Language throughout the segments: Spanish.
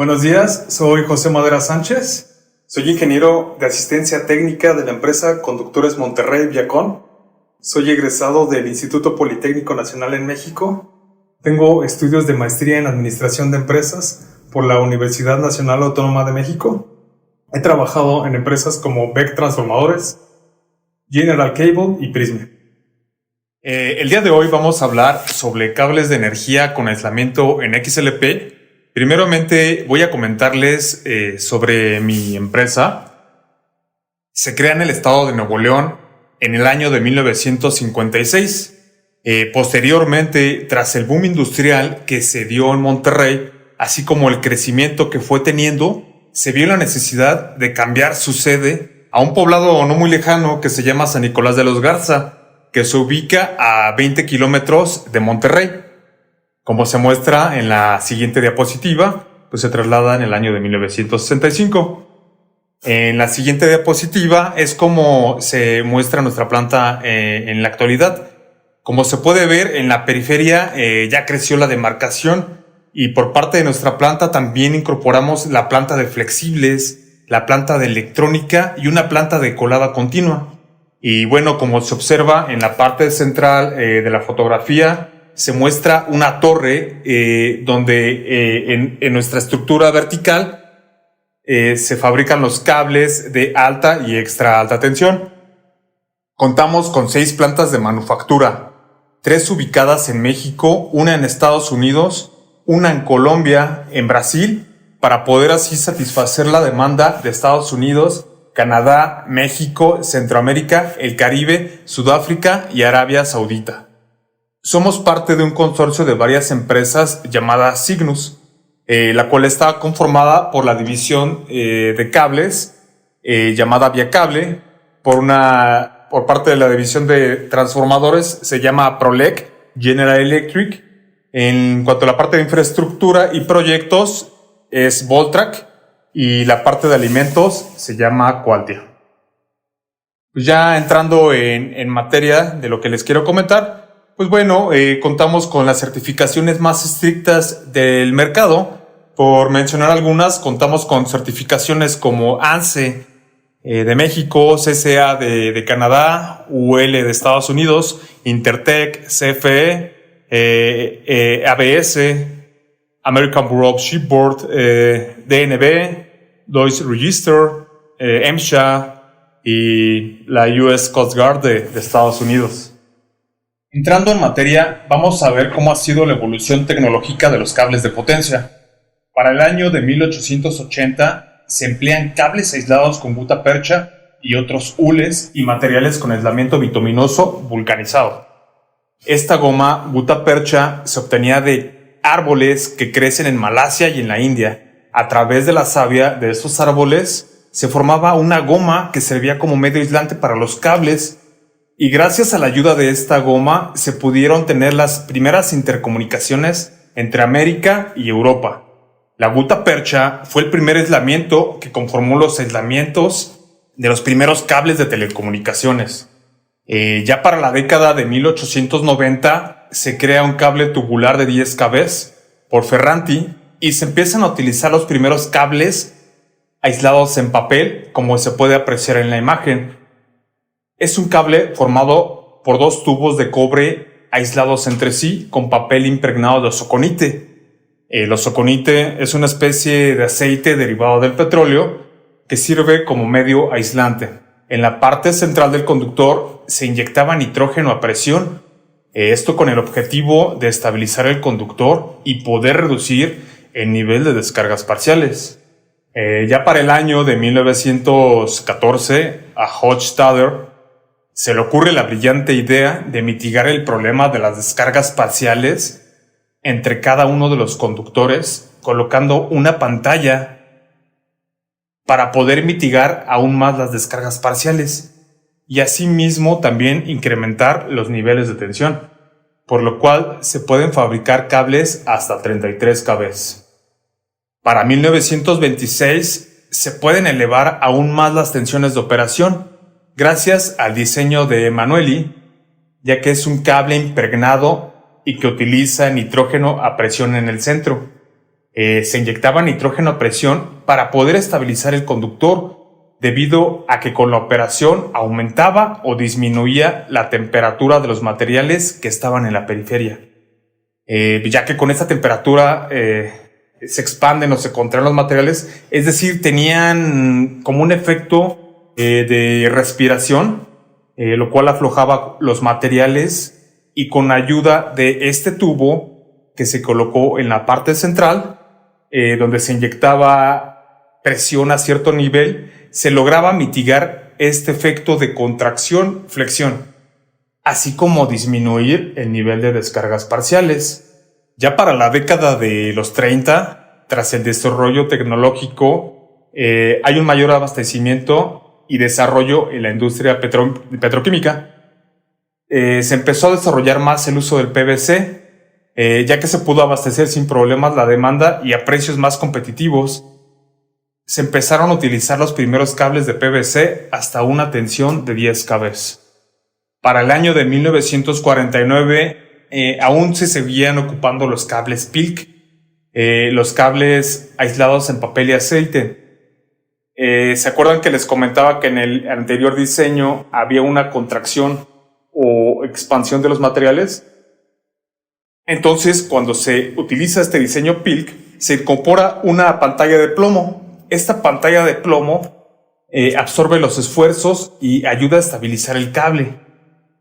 Buenos días, soy José Madera Sánchez. Soy ingeniero de asistencia técnica de la empresa Conductores Monterrey Viacon. Soy egresado del Instituto Politécnico Nacional en México. Tengo estudios de maestría en administración de empresas por la Universidad Nacional Autónoma de México. He trabajado en empresas como Beck Transformadores, General Cable y Prisma. El día de hoy vamos a hablar sobre cables de energía con aislamiento en XLP. Primeramente voy a comentarles sobre mi empresa. Se crea en el estado de Nuevo León en el año de 1956. Posteriormente, tras el boom industrial que se dio en Monterrey, así como el crecimiento que fue teniendo, se vio la necesidad de cambiar su sede a un poblado no muy lejano que se llama San Nicolás de los Garza, que se ubica a 20 kilómetros de Monterrey. Como se muestra en la siguiente diapositiva, pues se traslada en el año de 1965. En la siguiente diapositiva es como se muestra nuestra planta en la actualidad. Como se puede ver, en la periferia ya creció la demarcación y por parte de nuestra planta también incorporamos la planta de flexibles, la planta de electrónica y una planta de colada continua. Y bueno, como se observa en la parte central de la fotografía, se muestra una torre donde en nuestra estructura vertical se fabrican los cables de alta y extra alta tensión. Contamos con 6 plantas de manufactura, 3 ubicadas en México, una en Estados Unidos, una en Colombia, en Brasil, para poder así satisfacer la demanda de Estados Unidos, Canadá, México, Centroamérica, el Caribe, Sudáfrica y Arabia Saudita. Somos parte de un consorcio de varias empresas llamada Cygnus, la cual está conformada por la división de cables llamada Viacable, por parte de la división de transformadores se llama Prolec, General Electric. En cuanto a la parte de infraestructura y proyectos es Voltrac y la parte de alimentos se llama Qualtia. Pues ya entrando en materia de lo que les quiero comentar, pues bueno, contamos con las certificaciones más estrictas del mercado. Por mencionar algunas, contamos con certificaciones como ANSE de México, CCA de Canadá, UL de Estados Unidos, Intertek, CFE, ABS, American Bureau of Shipboard, DNB, Deutsche Register, MSHA y la US Coast Guard de Estados Unidos. Entrando en materia, vamos a ver cómo ha sido la evolución tecnológica de los cables de potencia. Para el año de 1880 se emplean cables aislados con gutta percha y otros hules y materiales con aislamiento bituminoso vulcanizado. Esta goma gutta percha se obtenía de árboles que crecen en Malasia y en la India. A través de la savia de estos árboles se formaba una goma que servía como medio aislante para los cables. Y gracias a la ayuda de esta goma se pudieron tener las primeras intercomunicaciones entre América y Europa. La gutta percha fue el primer aislamiento que conformó los aislamientos de los primeros cables de telecomunicaciones. Ya para la década de 1890 se crea un cable tubular de 10 kV por Ferranti y se empiezan a utilizar los primeros cables aislados en papel, como se puede apreciar en la imagen. Es un cable formado por 2 tubos de cobre aislados entre sí con papel impregnado de ozoconite. El ozoconite es una especie de aceite derivado del petróleo que sirve como medio aislante. En la parte central del conductor se inyectaba nitrógeno a presión, esto con el objetivo de estabilizar el conductor y poder reducir el nivel de descargas parciales. Ya para el año de 1914 a Hochstader se le ocurre la brillante idea de mitigar el problema de las descargas parciales entre cada uno de los conductores, colocando una pantalla para poder mitigar aún más las descargas parciales y asimismo también incrementar los niveles de tensión, por lo cual se pueden fabricar cables hasta 33 kV. Para 1926 se pueden elevar aún más las tensiones de operación, gracias al diseño de Emanueli, ya que es un cable impregnado y que utiliza nitrógeno a presión en el centro. Se inyectaba nitrógeno a presión para poder estabilizar el conductor, debido a que con la operación aumentaba o disminuía la temperatura de los materiales que estaban en la periferia. Ya que con esta temperatura se expanden o se contraen los materiales, es decir, tenían como un efecto de respiración, lo cual aflojaba los materiales, y con ayuda de este tubo que se colocó en la parte central, donde se inyectaba presión a cierto nivel, se lograba mitigar este efecto de contracción-flexión, así como disminuir el nivel de descargas parciales. Ya para la década de los 30, tras el desarrollo tecnológico, hay un mayor abastecimiento y desarrollo en la industria petroquímica. Se empezó a desarrollar más el uso del PVC, ya que se pudo abastecer sin problemas la demanda y a precios más competitivos. Se empezaron a utilizar los primeros cables de PVC hasta una tensión de 10 kV. Para el año de 1949 aún se seguían ocupando los cables PILC, los cables aislados en papel y aceite. ¿Se acuerdan que les comentaba que en el anterior diseño había una contracción o expansión de los materiales? Entonces, cuando se utiliza este diseño PILC, se incorpora una pantalla de plomo. Esta pantalla de plomo absorbe los esfuerzos y ayuda a estabilizar el cable.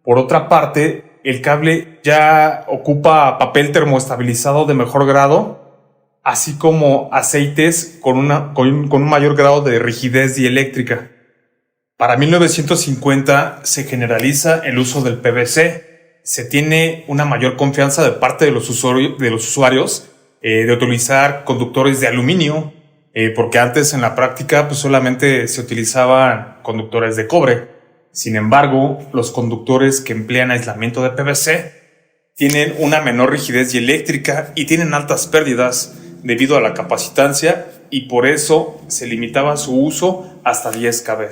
Por otra parte, el cable ya ocupa papel termoestabilizado de mejor grado, así como aceites con un mayor grado de rigidez dieléctrica. Para 1950 se generaliza el uso del PVC. Se tiene una mayor confianza de parte de los usuarios de utilizar conductores de aluminio, porque antes en la práctica pues solamente se utilizaban conductores de cobre. Sin embargo, los conductores que emplean aislamiento de PVC tienen una menor rigidez dieléctrica y tienen altas pérdidas debido a la capacitancia, y por eso se limitaba su uso hasta 10 kV.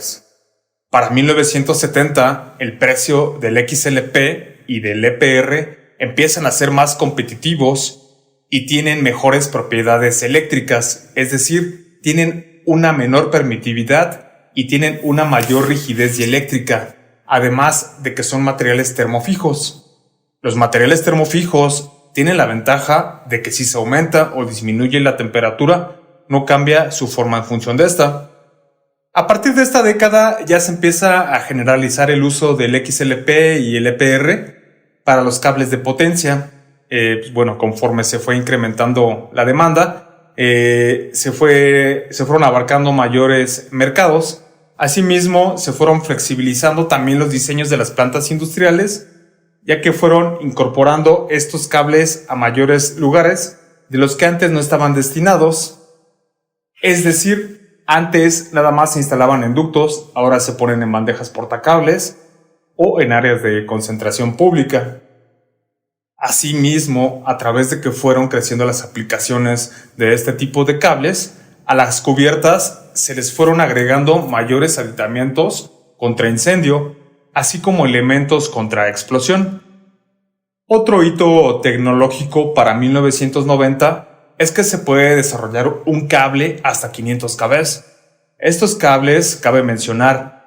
Para 1970, el precio del XLP y del EPR empiezan a ser más competitivos y tienen mejores propiedades eléctricas, es decir, tienen una menor permitividad y tienen una mayor rigidez dieléctrica, además de que son materiales termofijos. Los materiales termofijos tienen la ventaja de que si se aumenta o disminuye la temperatura, no cambia su forma en función de esta. A partir de esta década ya se empieza a generalizar el uso del XLP y el EPR para los cables de potencia. Conforme se fue incrementando la demanda, se fueron abarcando mayores mercados. Asimismo, se fueron flexibilizando también los diseños de las plantas industriales, ya que fueron incorporando estos cables a mayores lugares de los que antes no estaban destinados. Es decir, antes nada más se instalaban en ductos, ahora se ponen en bandejas portacables o en áreas de concentración pública. Asimismo, a través de que fueron creciendo las aplicaciones de este tipo de cables, a las cubiertas se les fueron agregando mayores aditamentos contra incendio, así como elementos contra explosión. Otro hito tecnológico para 1990 es que se puede desarrollar un cable hasta 500 kV. Estos cables, cabe mencionar,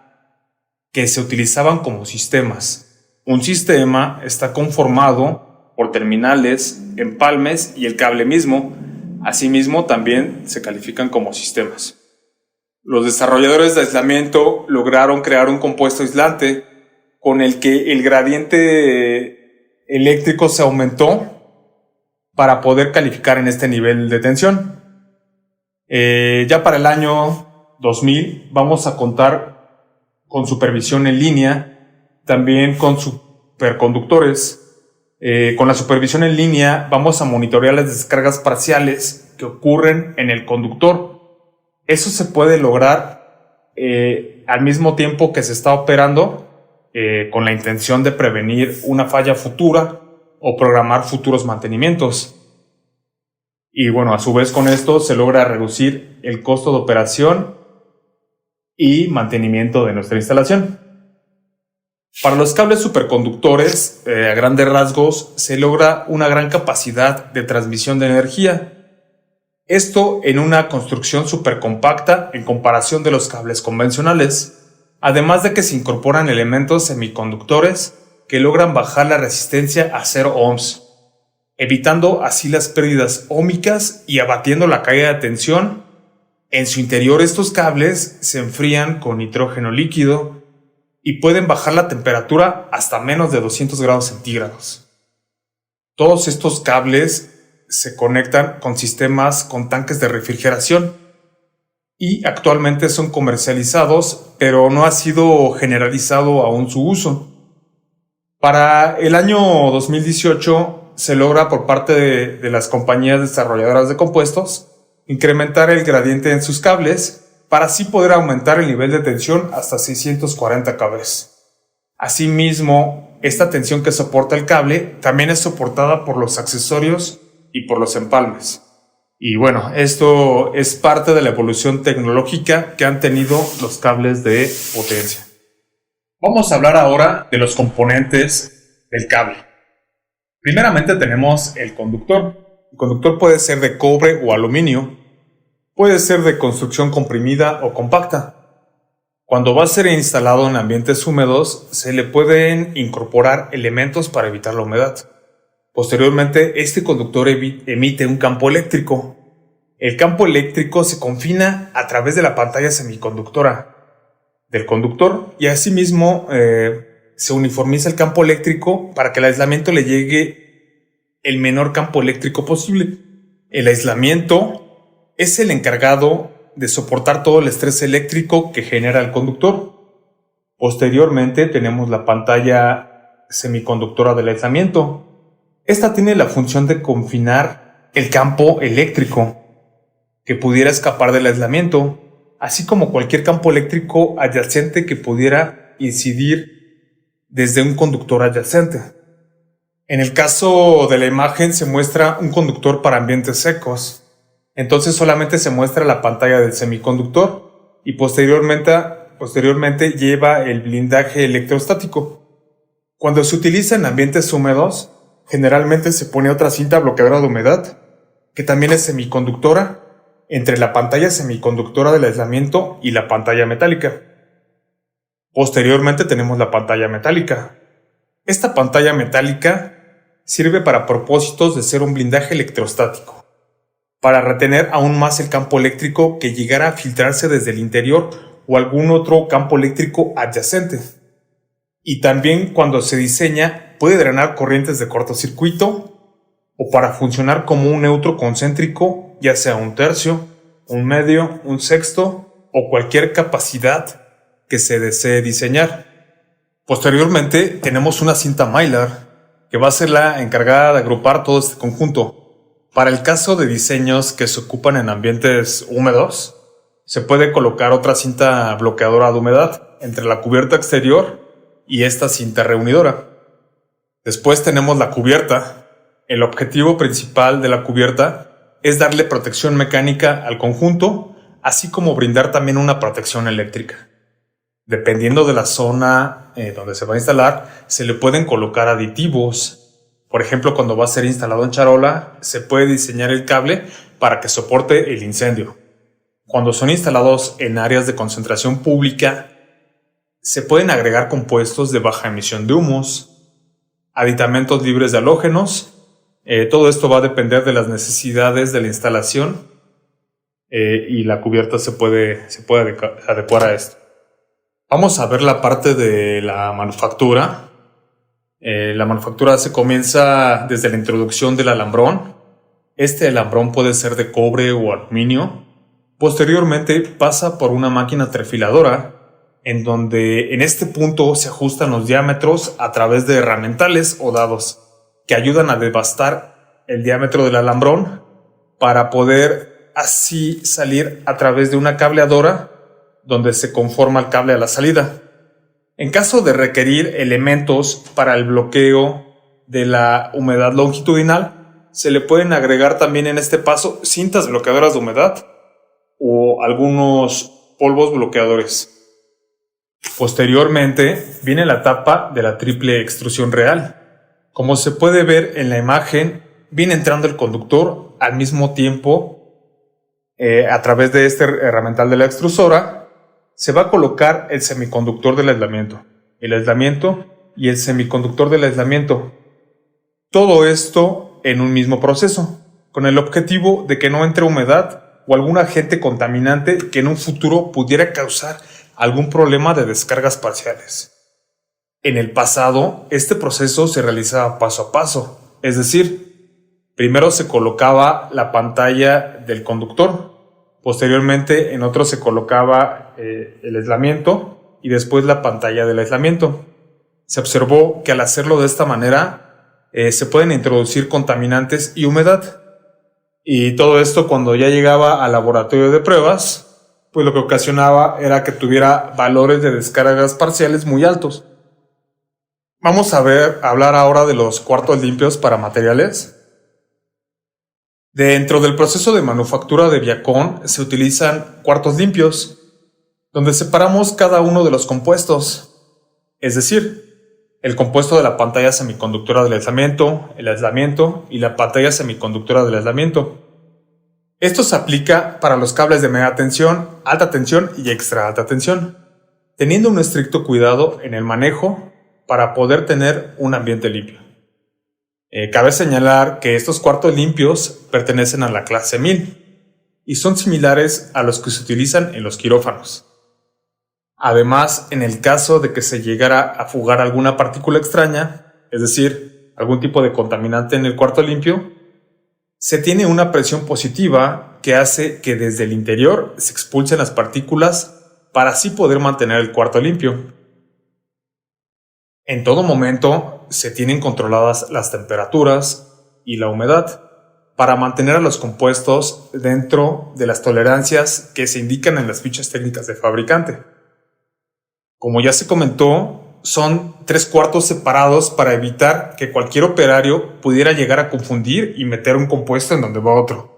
que se utilizaban como sistemas. Un sistema está conformado por terminales, empalmes y el cable mismo. Asimismo, también se califican como sistemas. Los desarrolladores de aislamiento lograron crear un compuesto aislante con el que el gradiente eléctrico se aumentó para poder calificar en este nivel de tensión. Ya para el año 2000 vamos a contar con supervisión en línea, también con superconductores. Con la supervisión en línea vamos a monitorear las descargas parciales que ocurren en el conductor. Eso se puede lograr al mismo tiempo que se está operando, con la intención de prevenir una falla futura o programar futuros mantenimientos. Y a su vez con esto se logra reducir el costo de operación y mantenimiento de nuestra instalación. Para los cables superconductores, a grandes rasgos, se logra una gran capacidad de transmisión de energía. Esto en una construcción súper compacta en comparación de los cables convencionales, además de que se incorporan elementos semiconductores que logran bajar la resistencia a 0 ohms, evitando así las pérdidas óhmicas y abatiendo la caída de tensión. En su interior estos cables se enfrían con nitrógeno líquido y pueden bajar la temperatura hasta menos de 200 grados centígrados. Todos estos cables se conectan con sistemas con tanques de refrigeración y actualmente son comercializados, pero no ha sido generalizado aún su uso. Para el año 2018 se logra por parte de las compañías desarrolladoras de compuestos incrementar el gradiente en sus cables para así poder aumentar el nivel de tensión hasta 640 kV. Asimismo, esta tensión que soporta el cable también es soportada por los accesorios y por los empalmes. Y bueno, esto es parte de la evolución tecnológica que han tenido los cables de potencia. Vamos a hablar ahora de los componentes del cable. Primeramente tenemos el conductor. El conductor puede ser de cobre o aluminio, puede ser de construcción comprimida o compacta. Cuando va a ser instalado en ambientes húmedos, se le pueden incorporar elementos para evitar la humedad. Posteriormente, este conductor emite un campo eléctrico. El campo eléctrico se confina a través de la pantalla semiconductora del conductor y asimismo se uniformiza el campo eléctrico para que el aislamiento le llegue el menor campo eléctrico posible. El aislamiento es el encargado de soportar todo el estrés eléctrico que genera el conductor. Posteriormente tenemos la pantalla semiconductora del aislamiento. Esta tiene la función de confinar el campo eléctrico que pudiera escapar del aislamiento, así como cualquier campo eléctrico adyacente que pudiera incidir desde un conductor adyacente. En el caso de la imagen se muestra un conductor para ambientes secos, entonces solamente se muestra la pantalla del semiconductor y posteriormente lleva el blindaje electrostático. Cuando se utiliza en ambientes húmedos, generalmente se pone otra cinta bloqueadora de humedad, que también es semiconductora, entre la pantalla semiconductora del aislamiento y la pantalla metálica. Posteriormente tenemos la pantalla metálica. Esta pantalla metálica sirve para propósitos de ser un blindaje electrostático, para retener aún más el campo eléctrico que llegara a filtrarse desde el interior o algún otro campo eléctrico adyacente. Y también cuando se diseña puede drenar corrientes de cortocircuito o para funcionar como un neutro concéntrico, ya sea un tercio, un medio, un sexto o cualquier capacidad que se desee diseñar. Posteriormente tenemos una cinta Mylar que va a ser la encargada de agrupar todo este conjunto. Para el caso de diseños que se ocupan en ambientes húmedos, se puede colocar otra cinta bloqueadora de humedad entre la cubierta exterior y esta cinta reunidora. Después tenemos la cubierta. El objetivo principal de la cubierta es darle protección mecánica al conjunto, así como brindar también una protección eléctrica. Dependiendo de la zona donde se va a instalar, se le pueden colocar aditivos. Por ejemplo, cuando va a ser instalado en charola, se puede diseñar el cable para que soporte el incendio. Cuando son instalados en áreas de concentración pública, se pueden agregar compuestos de baja emisión de humos, aditamentos libres de halógenos. Todo esto va a depender de las necesidades de la instalación y la cubierta se puede adecuar a esto. Vamos a ver la parte de la manufactura. La manufactura se comienza desde la introducción del alambrón. Este alambrón puede ser de cobre o aluminio. Posteriormente pasa por una máquina trefiladora, en donde en este punto se ajustan los diámetros a través de herramientales o dados, que ayudan a devastar el diámetro del alambrón para poder así salir a través de una cableadora donde se conforma el cable a la salida. En caso de requerir elementos para el bloqueo de la humedad longitudinal, se le pueden agregar también en este paso cintas bloqueadoras de humedad o algunos polvos bloqueadores. Posteriormente viene la etapa de la triple extrusión real. Como se puede ver en la imagen, viene entrando el conductor al mismo tiempo A través de este herramental de la extrusora se va a colocar el semiconductor del aislamiento y el semiconductor del aislamiento. Todo esto en un mismo proceso, con el objetivo de que no entre humedad o algún agente contaminante que en un futuro pudiera causar algún problema de descargas parciales. En el pasado, este proceso se realizaba paso a paso, es decir, primero se colocaba la pantalla del conductor, posteriormente en otro se colocaba el aislamiento y después la pantalla del aislamiento. Se observó que al hacerlo de esta manera se pueden introducir contaminantes y humedad. Y todo esto cuando ya llegaba al laboratorio de pruebas, pues lo que ocasionaba era que tuviera valores de descargas parciales muy altos. Vamos a hablar ahora de los cuartos limpios para materiales. Dentro del proceso de manufactura de Viacon se utilizan cuartos limpios, donde separamos cada uno de los compuestos, es decir, el compuesto de la pantalla semiconductora del aislamiento, el aislamiento y la pantalla semiconductora del aislamiento. Esto se aplica para los cables de media tensión, alta tensión y extra alta tensión, teniendo un estricto cuidado en el manejo para poder tener un ambiente limpio. Cabe señalar que estos cuartos limpios pertenecen a la clase 1000 y son similares a los que se utilizan en los quirófanos. Además, en el caso de que se llegara a fugar alguna partícula extraña, es decir, algún tipo de contaminante en el cuarto limpio, se tiene una presión positiva que hace que desde el interior se expulsen las partículas para así poder mantener el cuarto limpio. En todo momento se tienen controladas las temperaturas y la humedad para mantener a los compuestos dentro de las tolerancias que se indican en las fichas técnicas del fabricante. Como ya se comentó, son 3 cuartos separados para evitar que cualquier operario pudiera llegar a confundir y meter un compuesto en donde va otro.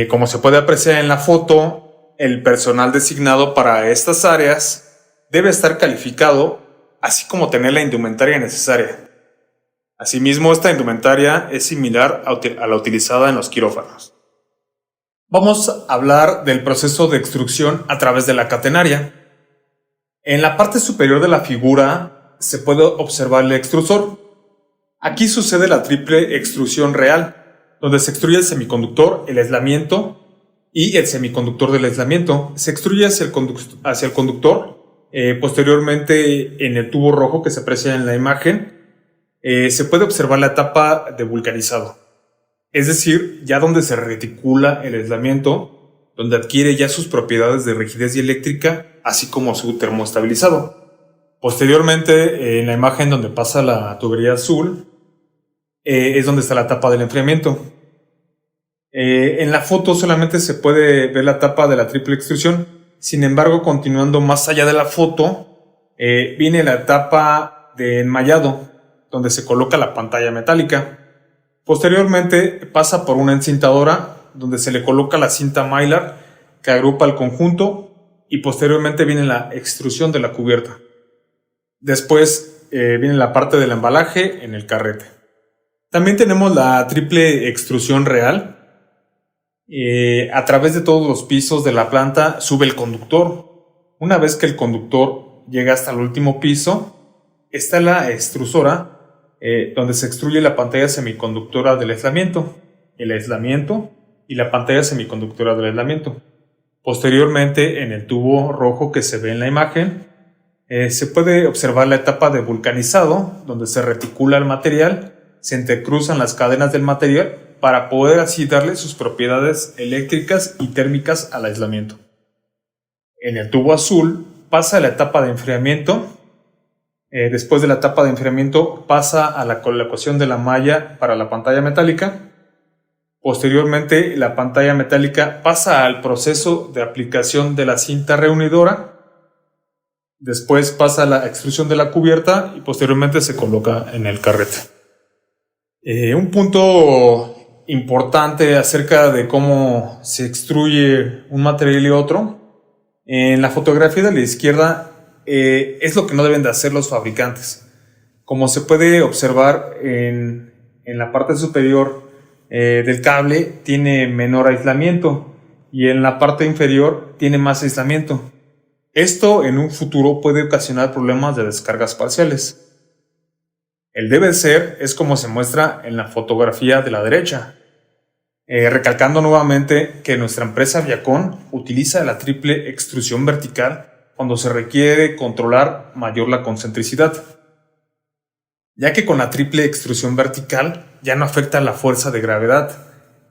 Como se puede apreciar en la foto, el personal designado para estas áreas debe estar calificado, así como tener la indumentaria necesaria. Asimismo, esta indumentaria es similar a la utilizada en los quirófanos. Vamos a hablar del proceso de extrusión a través de la catenaria. En la parte superior de la figura se puede observar el extrusor. Aquí sucede la triple extrusión real, donde se extruye el semiconductor, el aislamiento y el semiconductor del aislamiento. Se extruye hacia el conductor. Posteriormente, en el tubo rojo que se aprecia en la imagen, se puede observar la etapa de vulcanizado, es decir, ya donde se reticula el aislamiento, donde adquiere ya sus propiedades de rigidez dieléctrica, así como su termoestabilizado. Posteriormente, en la imagen donde pasa la tubería azul, es donde está la etapa del enfriamiento. En la foto solamente se puede ver la etapa de la triple extrusión. Sin embargo, continuando más allá de la foto, viene la etapa de enmayado, donde se coloca la pantalla metálica. Posteriormente pasa por una encintadora, donde se le coloca la cinta Mylar, que agrupa el conjunto, y posteriormente viene la extrusión de la cubierta. Después viene la parte del embalaje en el carrete. También tenemos la triple extrusión real. A través de todos los pisos de la planta sube el conductor. Una vez que el conductor llega hasta el último piso, está la extrusora, donde se extruye la pantalla semiconductora del aislamiento, el aislamiento y la pantalla semiconductora del aislamiento. Posteriormente, en el tubo rojo que se ve en la imagen, se puede observar la etapa de vulcanizado, donde se reticula el material, se entrecruzan las cadenas del material para poder así darle sus propiedades eléctricas y térmicas al aislamiento. En el tubo azul pasa la etapa de enfriamiento. Después de la etapa de enfriamiento pasa a la colocación de la malla para la pantalla metálica. Posteriormente, la pantalla metálica pasa al proceso de aplicación de la cinta reunidora. Después pasa a la extrusión de la cubierta y posteriormente se coloca en el carrete. Un punto importante acerca de cómo se extruye un material y otro. En la fotografía de la izquierda es lo que no deben de hacer los fabricantes. Como se puede observar en la parte superior del cable, tiene menor aislamiento y en la parte inferior tiene más aislamiento. Esto en un futuro puede ocasionar problemas de descargas parciales. El debe ser es como se muestra en la fotografía de la derecha. Recalcando nuevamente que nuestra empresa Viacon utiliza la triple extrusión vertical cuando se requiere controlar mayor la concentricidad, ya que con la triple extrusión vertical ya no afecta la fuerza de gravedad,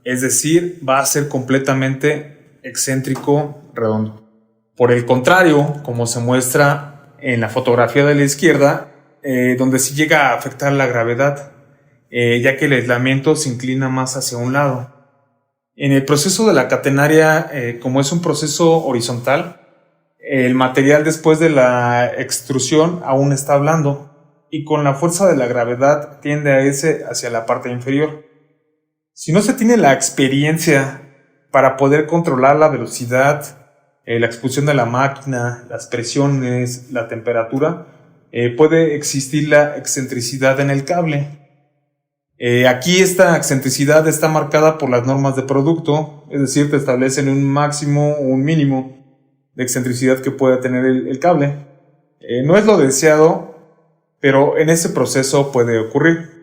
es decir, va a ser completamente excéntrico redondo. Por el contrario, como se muestra en la fotografía de la izquierda, donde sí llega a afectar la gravedad, ya que el aislamiento se inclina más hacia un lado. En el proceso de la catenaria, como es un proceso horizontal, el material después de la extrusión aún está blando y con la fuerza de la gravedad tiende a irse hacia la parte inferior. Si no se tiene la experiencia para poder controlar la velocidad, la expulsión de la máquina, las presiones, la temperatura, puede existir la excentricidad en el cable. Aquí esta excentricidad está marcada por las normas de producto, es decir, te establecen un máximo o un mínimo de excentricidad que puede tener el cable. No es lo deseado, pero en ese proceso puede ocurrir.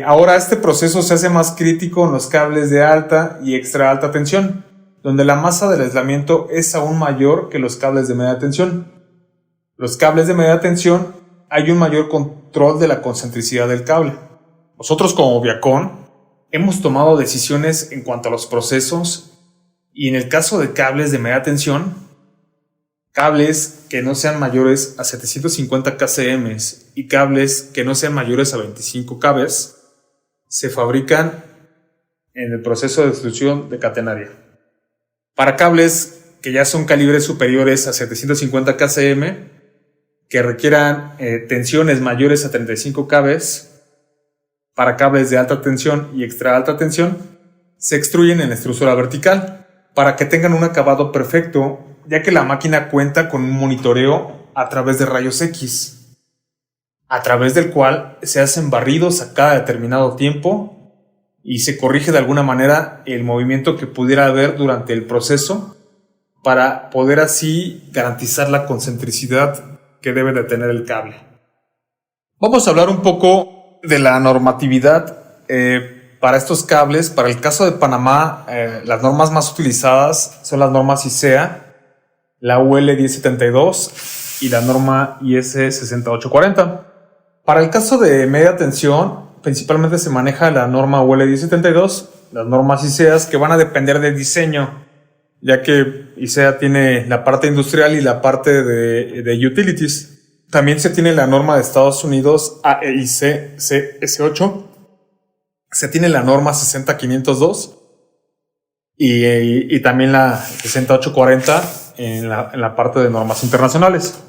Ahora este proceso se hace más crítico en los cables de alta y extra alta tensión, donde la masa del aislamiento es aún mayor que los cables de media tensión. Los cables de media tensión hay un mayor control de la concentricidad del cable. Nosotros como Viacon hemos tomado decisiones en cuanto a los procesos y en el caso de cables de media tensión, cables que no sean mayores a 750 kcm y cables que no sean mayores a 25 kb se fabrican en el proceso de extrusión de catenaria. Para cables que ya son calibres superiores a 750 kcm, que requieran tensiones mayores a 35 kb, para cables de alta tensión y extra alta tensión, se extruyen en extrusora vertical para que tengan un acabado perfecto, ya que la máquina cuenta con un monitoreo a través de rayos X, a través del cual se hacen barridos a cada determinado tiempo y se corrige de alguna manera el movimiento que pudiera haber durante el proceso para poder así garantizar la concentricidad que debe de tener el cable. Vamos a hablar un poco de la normatividad para estos cables. Para el caso de Panamá, las normas más utilizadas son las normas ISEA, la UL 1072 y la norma IS 6840. Para el caso de media tensión, principalmente se maneja la norma UL 1072, las normas ISEA que van a depender del diseño, ya que ISEA tiene la parte industrial y la parte de utilities. También se tiene la norma de Estados Unidos AEIC CS8, se tiene la norma 60502 y también la 6840 en la parte de normas internacionales.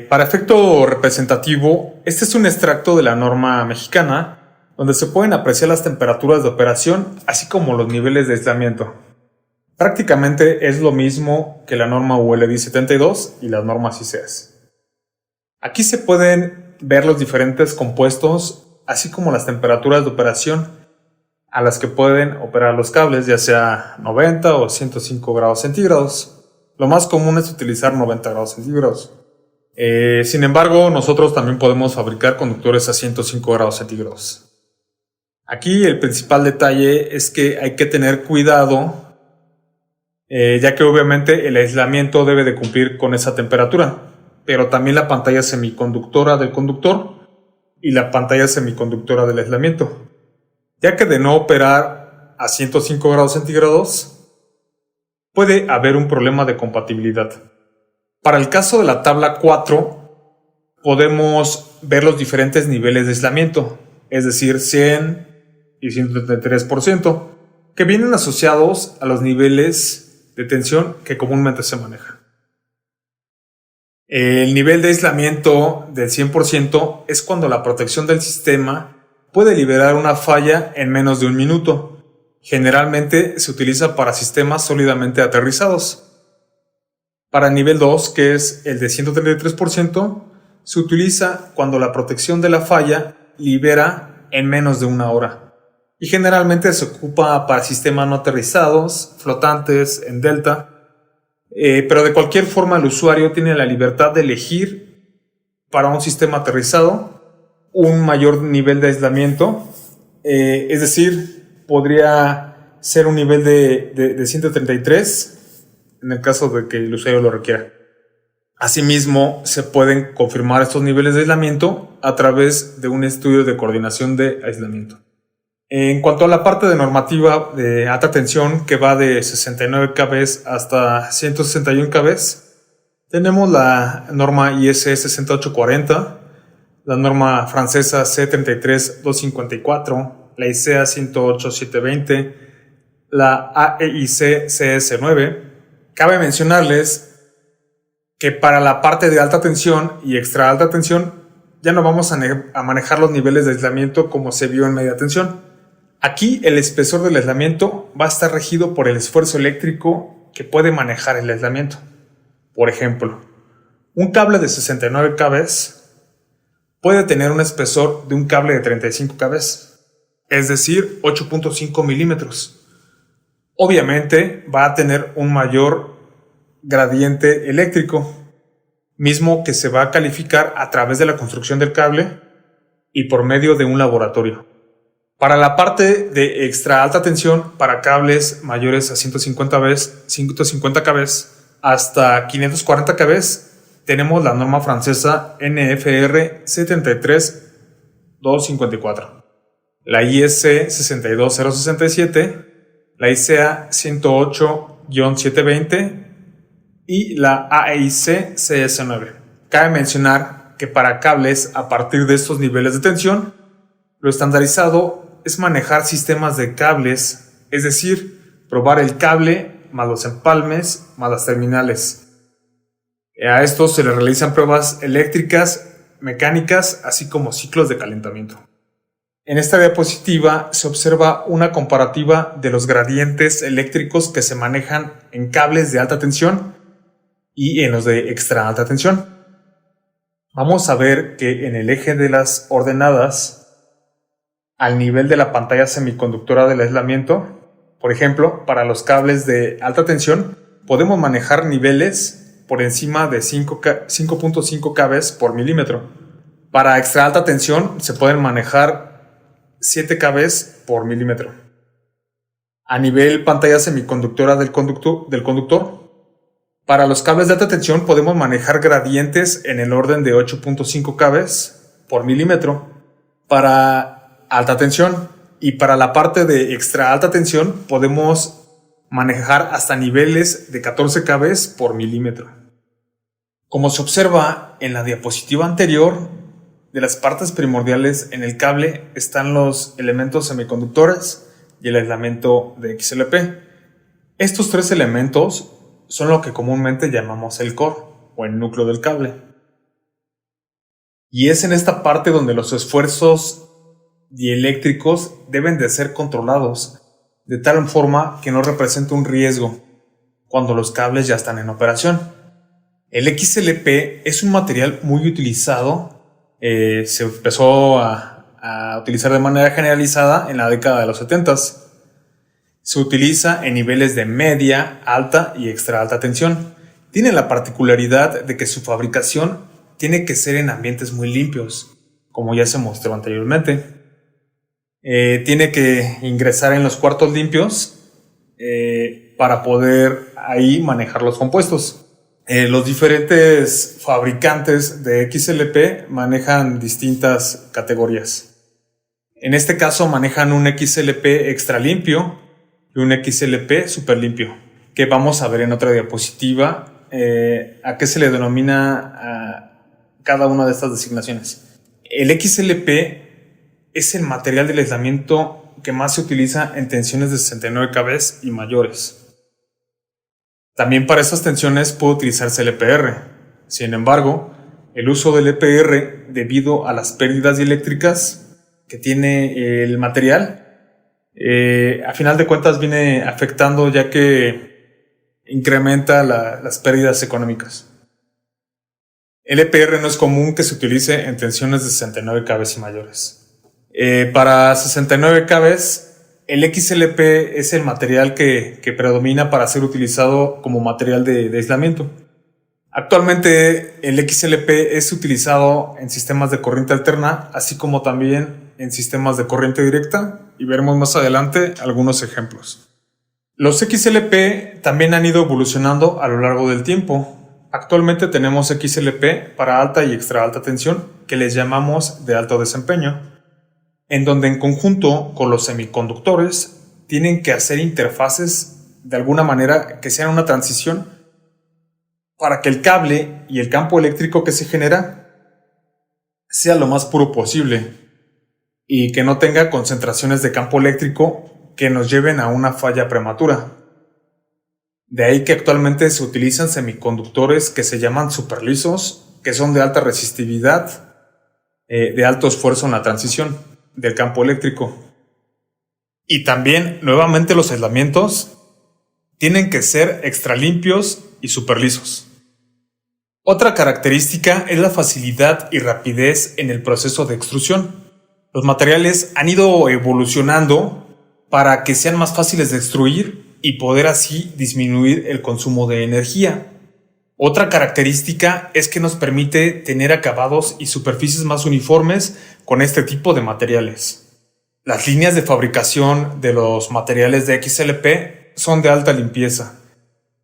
Para efecto representativo, este es un extracto de la norma mexicana, donde se pueden apreciar las temperaturas de operación, así como los niveles de aislamiento. Prácticamente es lo mismo que la norma UL 1072 y las normas ISEAS. Aquí se pueden ver los diferentes compuestos, así como las temperaturas de operación a las que pueden operar los cables, ya sea 90 o 105 grados centígrados. Lo más común es utilizar 90 grados centígrados. Sin embargo, nosotros también podemos fabricar conductores a 105 grados centígrados. Aquí el principal detalle es que hay que tener cuidado, ya que obviamente el aislamiento debe de cumplir con esa temperatura, pero también la pantalla semiconductora del conductor y la pantalla semiconductora del aislamiento, ya que de no operar a 105 grados centígrados puede haber un problema de compatibilidad. Para el caso de la tabla 4 podemos ver los diferentes niveles de aislamiento, es decir, 100 y 133%, que vienen asociados a los niveles de tensión que comúnmente se manejan. El nivel de aislamiento del 100% es cuando la protección del sistema puede liberar una falla en menos de un minuto. Generalmente se utiliza para sistemas sólidamente aterrizados. Para el nivel 2, que es el de 133%, se utiliza cuando la protección de la falla libera en menos de una hora. y generalmente se ocupa para sistemas no aterrizados, flotantes, en delta, pero de cualquier forma el usuario tiene la libertad de elegir para un sistema aterrizado un mayor nivel de aislamiento, es decir, podría ser un nivel de 133 en el caso de que el usuario lo requiera. Asimismo, se pueden confirmar estos niveles de aislamiento a través de un estudio de coordinación de aislamiento. En cuanto a la parte de normativa de alta tensión, que va de 69 kV hasta 161 kV, tenemos la norma IEC 6840, la norma francesa C33254, la ICEA 108720, la AEIC CS9. Cabe mencionarles que para la parte de alta tensión y extra alta tensión ya no vamos a manejar los niveles de aislamiento como se vio en media tensión. Aquí el espesor del aislamiento va a estar regido por el esfuerzo eléctrico que puede manejar el aislamiento. Por ejemplo, un cable de 69 kV puede tener un espesor de un cable de 35 kV, es decir, 8.5 milímetros. Obviamente va a tener un mayor gradiente eléctrico, mismo que se va a calificar a través de la construcción del cable y por medio de un laboratorio. Para la parte de extra alta tensión, para cables mayores a 150 kV hasta 540 kV, tenemos la norma francesa NFR 73254, la IEC 62067, la ICEA 108-720 y la AEIC CS9. Cabe mencionar que para cables a partir de estos niveles de tensión, lo estandarizado es manejar sistemas de cables, es decir, probar el cable más los empalmes más las terminales. A estos se les realizan pruebas eléctricas, mecánicas, así como ciclos de calentamiento. En esta diapositiva se observa una comparativa de los gradientes eléctricos que se manejan en cables de alta tensión y en los de extra alta tensión. Vamos a ver que en el eje de las ordenadas, al nivel de la pantalla semiconductora del aislamiento, por ejemplo, para los cables de alta tensión, podemos manejar niveles por encima de 5.5 kV por milímetro. Para extra alta tensión se pueden manejar 7 kV por milímetro. A nivel pantalla semiconductora del conductor, para los cables de alta tensión podemos manejar gradientes en el orden de 8.5 kV por milímetro para alta tensión, y para la parte de extra alta tensión podemos manejar hasta niveles de 14 kV por milímetro. Como se observa en la diapositiva anterior, de las partes primordiales en el cable están los elementos semiconductores y el aislamiento de XLP. Estos tres elementos son lo que comúnmente llamamos el core o el núcleo del cable. Y es en esta parte donde los esfuerzos dieléctricos deben de ser controlados de tal forma que no represente un riesgo cuando los cables ya están en operación. El XLP es un material muy utilizado, se empezó a utilizar de manera generalizada en la década de los 70s. Se utiliza en niveles de media, alta y extra alta tensión. Tiene la particularidad de que su fabricación tiene que ser en ambientes muy limpios, como ya se mostró anteriormente. Tiene que ingresar en los cuartos limpios para poder ahí manejar los compuestos. Los diferentes fabricantes de XLP manejan distintas categorías. En este caso manejan un XLP extra limpio y un XLP super limpio, que vamos a ver en otra diapositiva a qué se le denomina a cada una de estas designaciones. El XLP es el material del aislamiento que más se utiliza en tensiones de 69 kV y mayores. También para estas tensiones puede utilizarse el EPR. Sin embargo, el uso del EPR, debido a las pérdidas dieléctricas que tiene el material, a final de cuentas viene afectando, ya que incrementa las pérdidas económicas. El EPR no es común que se utilice en tensiones de 69 kV y mayores. Para 69 kV el XLP es el material que predomina para ser utilizado como material de aislamiento. Actualmente el XLP es utilizado en sistemas de corriente alterna, así como también en sistemas de corriente directa, y veremos más adelante algunos ejemplos. Los XLP también han ido evolucionando a lo largo del tiempo. Actualmente tenemos XLP para alta y extra alta tensión, que les llamamos de alto desempeño, en donde en conjunto con los semiconductores tienen que hacer interfaces de alguna manera que sean una transición para que el cable y el campo eléctrico que se genera sea lo más puro posible y que no tenga concentraciones de campo eléctrico que nos lleven a una falla prematura. De ahí que actualmente se utilizan semiconductores que se llaman superlisos, que son de alta resistividad, de alto esfuerzo en la transición del campo eléctrico. Y también, nuevamente, los aislamientos tienen que ser extra limpios y superlisos. Otra característica es la facilidad y rapidez en el proceso de extrusión. Los materiales han ido evolucionando para que sean más fáciles de extruir y poder así disminuir el consumo de energía. Otra característica es que nos permite tener acabados y superficies más uniformes con este tipo de materiales. Las líneas de fabricación de los materiales de XLP son de alta limpieza,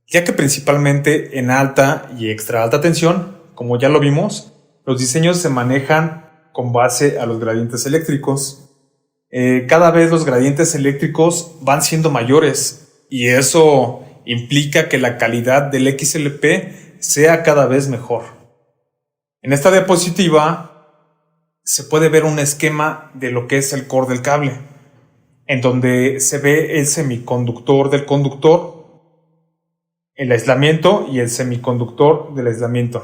ya que principalmente en alta y extra alta tensión, como ya lo vimos, los diseños se manejan con base a los gradientes eléctricos. Cada vez los gradientes eléctricos van siendo mayores y eso implica que la calidad del XLP sea cada vez mejor. En esta diapositiva se puede ver un esquema de lo que es el core del cable, en donde se ve el semiconductor del conductor, el aislamiento y el semiconductor del aislamiento.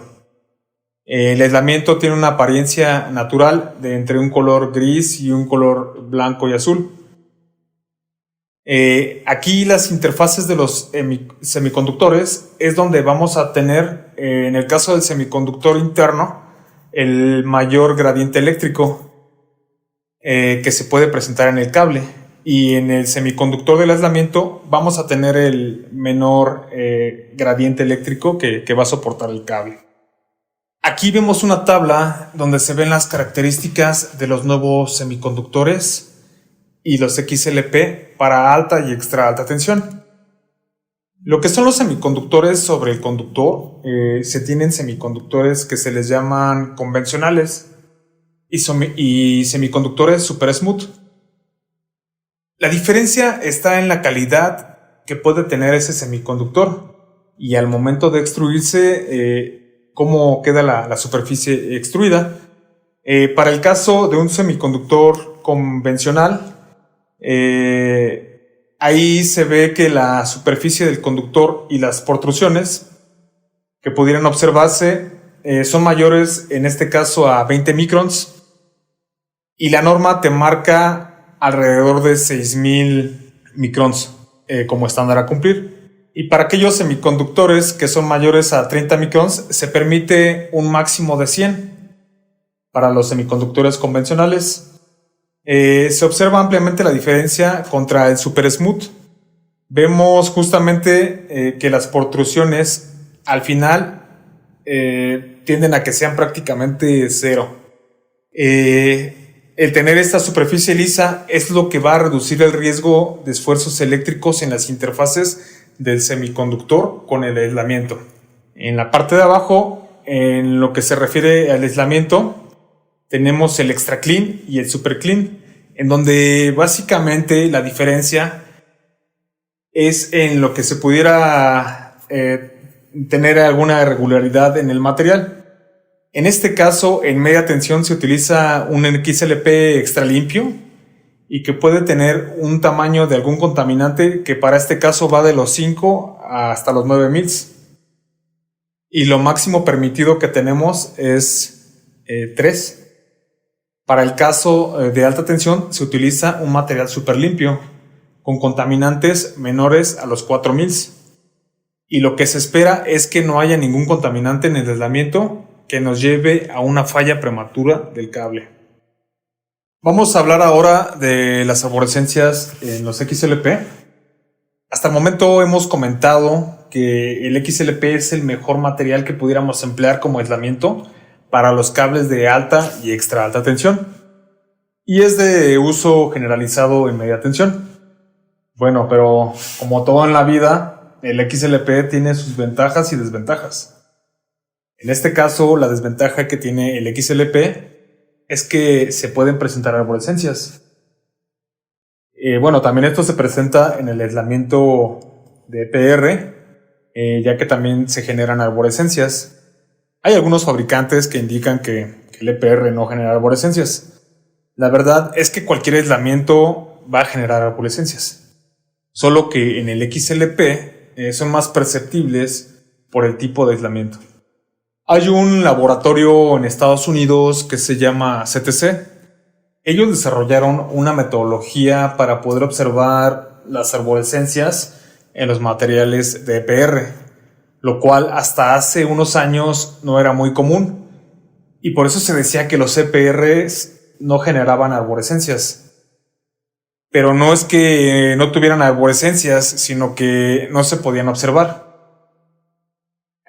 El aislamiento tiene una apariencia natural de entre un color gris y un color blanco y azul. Aquí las interfaces de los semiconductores es donde vamos a tener, en el caso del semiconductor interno, el mayor gradiente eléctrico que se puede presentar en el cable. Y en el semiconductor del aislamiento vamos a tener el menor gradiente eléctrico que va a soportar el cable. Aquí vemos una tabla donde se ven las características de los nuevos semiconductores y los XLP para alta y extra alta tensión. Lo que son los semiconductores sobre el conductor, se tienen semiconductores que se les llaman convencionales y semiconductores super smooth. La diferencia está en la calidad que puede tener ese semiconductor y al momento de extruirse, cómo queda la superficie extruida. Para el caso de un semiconductor convencional, ahí se ve que la superficie del conductor y las protrusiones que pudieran observarse son mayores, en este caso a 20 microns, y la norma te marca alrededor de 6000 microns como estándar a cumplir. Y para aquellos semiconductores que son mayores a 30 microns se permite un máximo de 100 para los semiconductores convencionales. Se observa ampliamente la diferencia contra el super smooth. Vemos justamente que las protrusiones al final tienden a que sean prácticamente cero. El tener esta superficie lisa es lo que va a reducir el riesgo de esfuerzos eléctricos en las interfaces del semiconductor con el aislamiento. En la parte de abajo, en lo que se refiere al aislamiento, tenemos el extra clean y el super clean, en donde básicamente la diferencia es en lo que se pudiera tener alguna irregularidad en el material. En este caso, en media tensión se utiliza un XLP extra limpio y que puede tener un tamaño de algún contaminante que para este caso va de los 5 hasta los 9 mils. Y lo máximo permitido que tenemos es 3. Para el caso de alta tensión se utiliza un material super limpio con contaminantes menores a los 4 mils. Y lo que se espera es que no haya ningún contaminante en el aislamiento que nos lleve a una falla prematura del cable. Vamos a hablar ahora de las arborescencias en los XLP. Hasta el momento hemos comentado que el XLP es el mejor material que pudiéramos emplear como aislamiento para los cables de alta y extra alta tensión, y es de uso generalizado en media tensión. Bueno, pero como todo en la vida, el XLP tiene sus ventajas y desventajas. En este caso, la desventaja que tiene el XLP es que se pueden presentar arborescencias. También esto se presenta en el aislamiento de EPR, ya que también se generan arborescencias. Hay algunos fabricantes que indican que el EPR no genera arborescencias. La verdad es que cualquier aislamiento va a generar arborescencias, solo que en el XLP son más perceptibles por el tipo de aislamiento. Hay un laboratorio en Estados Unidos que se llama CTC. Ellos desarrollaron una metodología para poder observar las arborescencias en los materiales de EPR, lo cual hasta hace unos años no era muy común, y por eso se decía que los EPRs no generaban arborescencias. Pero no es que no tuvieran arborescencias, sino que no se podían observar.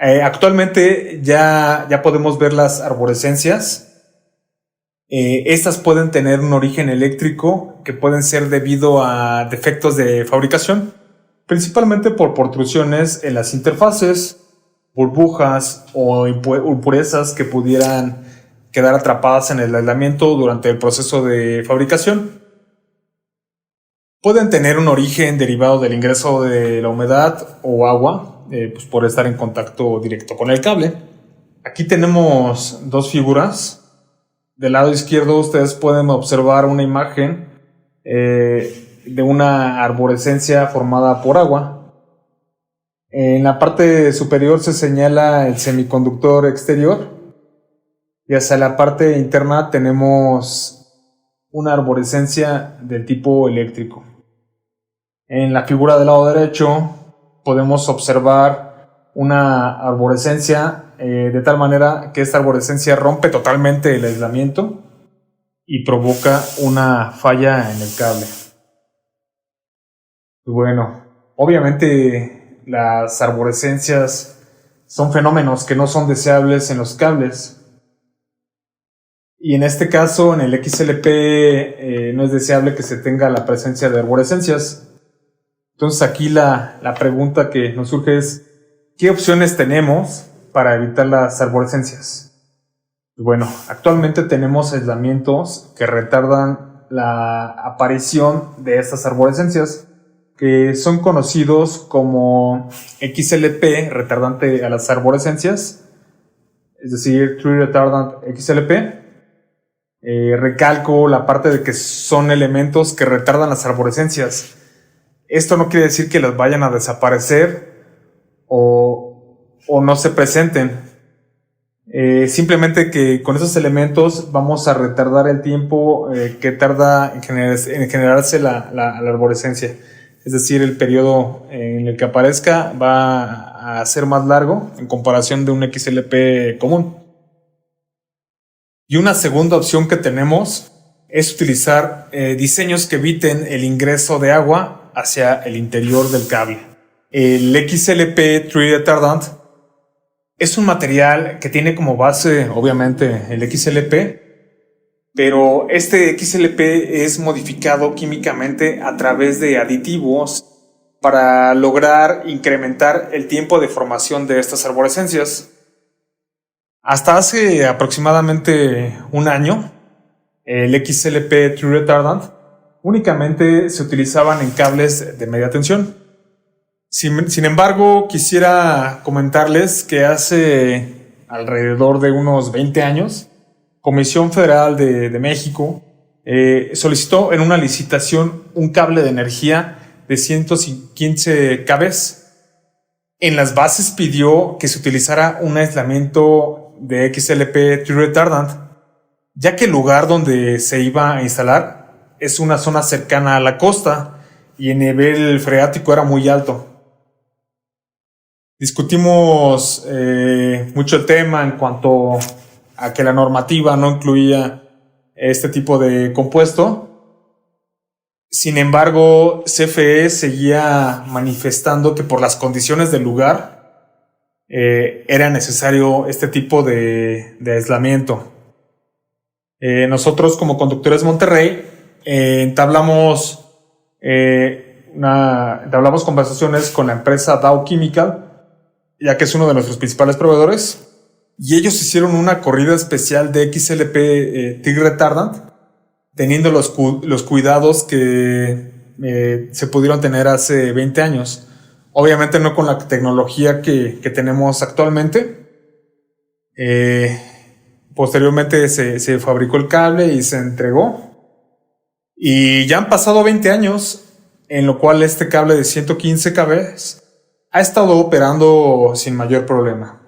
Actualmente ya podemos ver las arborescencias. Estas pueden tener un origen eléctrico que pueden ser debido a defectos de fabricación, principalmente por protrusiones en las interfaces, burbujas o impurezas que pudieran quedar atrapadas en el aislamiento durante el proceso de fabricación. Pueden tener un origen derivado del ingreso de la humedad o agua, por estar en contacto directo con el cable. Aquí tenemos dos figuras. Del lado izquierdo ustedes pueden observar una imagen de una arborescencia formada por agua. En la parte superior se señala el semiconductor exterior y hacia la parte interna tenemos una arborescencia del tipo eléctrico. En la figura del lado derecho podemos observar una arborescencia de tal manera que esta arborescencia rompe totalmente el aislamiento y provoca una falla en el cable. Bueno, obviamente las arborescencias son fenómenos que no son deseables en los cables, y en este caso en el XLP no es deseable que se tenga la presencia de arborescencias. Entonces aquí la pregunta que nos surge es: ¿qué opciones tenemos para evitar las arborescencias? Bueno, actualmente tenemos aislamientos que retardan la aparición de estas arborescencias, que son conocidos como XLP, retardante a las arborescencias, es decir, Tree Retardant XLP. Recalco la parte de que son elementos que retardan las arborescencias. Esto no quiere decir que las vayan a desaparecer o no se presenten. Simplemente que con esos elementos vamos a retardar el tiempo que tarda en generarse la arborescencia. Es decir, el periodo en el que aparezca va a ser más largo en comparación de un XLP común. Y una segunda opción que tenemos es utilizar diseños que eviten el ingreso de agua hacia el interior del cable. El XLP Tree Retardant es un material que tiene como base, obviamente, el XLP, pero este XLP es modificado químicamente a través de aditivos para lograr incrementar el tiempo de formación de estas arborescencias. Hasta hace aproximadamente un año, el XLP True Retardant únicamente se utilizaban en cables de media tensión. Sin embargo, quisiera comentarles que hace alrededor de unos 20 años, Comisión Federal de México solicitó en una licitación un cable de energía de 115 kV. En las bases pidió que se utilizara un aislamiento de XLP True Retardant, ya que el lugar donde se iba a instalar es una zona cercana a la costa y el nivel freático era muy alto. Discutimos mucho el tema en cuanto a que la normativa no incluía este tipo de compuesto. Sin embargo, CFE seguía manifestando que por las condiciones del lugar era necesario este tipo de aislamiento. Nosotros como Conductores Monterrey entablamos conversaciones con la empresa Dow Chemical, ya que es uno de nuestros principales proveedores, y ellos hicieron una corrida especial de XLP TIG Retardant, teniendo los cuidados que se pudieron tener hace 20 años. Obviamente no con la tecnología que tenemos actualmente. Posteriormente se fabricó el cable y se entregó. Y ya han pasado 20 años, en lo cual este cable de 115 kV ha estado operando sin mayor problema.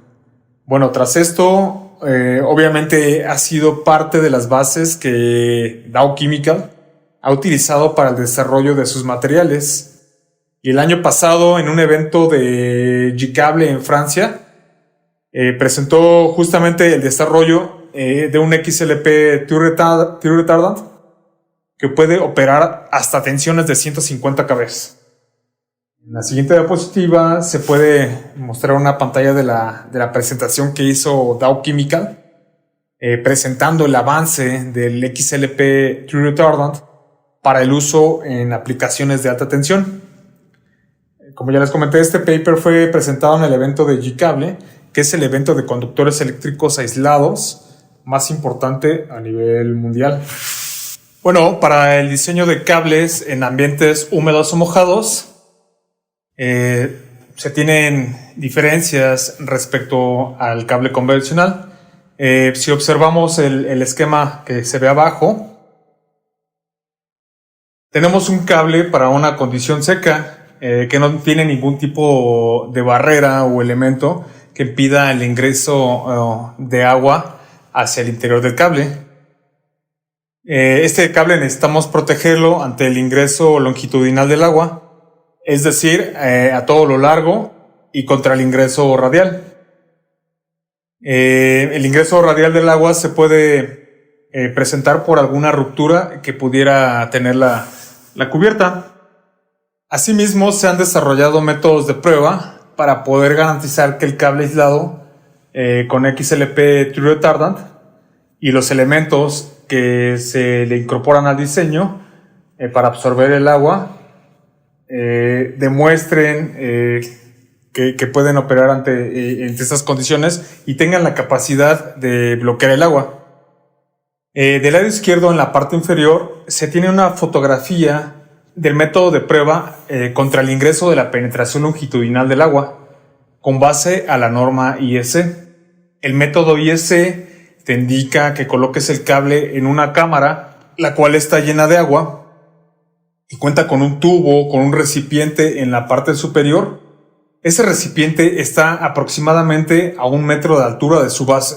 Bueno, tras esto, obviamente ha sido parte de las bases que Dow Chemical ha utilizado para el desarrollo de sus materiales. Y el año pasado, en un evento de G-Cable en Francia, presentó justamente el desarrollo de un XLP True Retardant que puede operar hasta tensiones de 150 kV. En la siguiente diapositiva se puede mostrar una pantalla de la presentación que hizo Dow Chemical, presentando el avance del XLP True Retardant para el uso en aplicaciones de alta tensión. Como ya les comenté, este paper fue presentado en el evento de G-Cable, que es el evento de conductores eléctricos aislados más importante a nivel mundial. Bueno, para el diseño de cables en ambientes húmedos o mojados, se tienen diferencias respecto al cable convencional. Si observamos el esquema que se ve abajo, tenemos un cable para una condición seca que no tiene ningún tipo de barrera o elemento que impida el ingreso de agua hacia el interior del cable. Este cable necesitamos protegerlo ante el ingreso longitudinal del agua, es decir, a todo lo largo y contra el ingreso radial. El ingreso radial del agua se puede presentar por alguna ruptura que pudiera tener la cubierta. Asimismo, se han desarrollado métodos de prueba para poder garantizar que el cable aislado con XLP True Retardant y los elementos que se le incorporan al diseño para absorber el agua demuestren que pueden operar ante estas condiciones y tengan la capacidad de bloquear el agua. Del lado izquierdo, en la parte inferior, se tiene una fotografía del método de prueba contra el ingreso de la penetración longitudinal del agua con base a la norma IEC. El método IEC te indica que coloques el cable en una cámara, la cual está llena de agua y cuenta con un tubo, con un recipiente en la parte superior. Ese recipiente está aproximadamente a 1 metro de altura de su base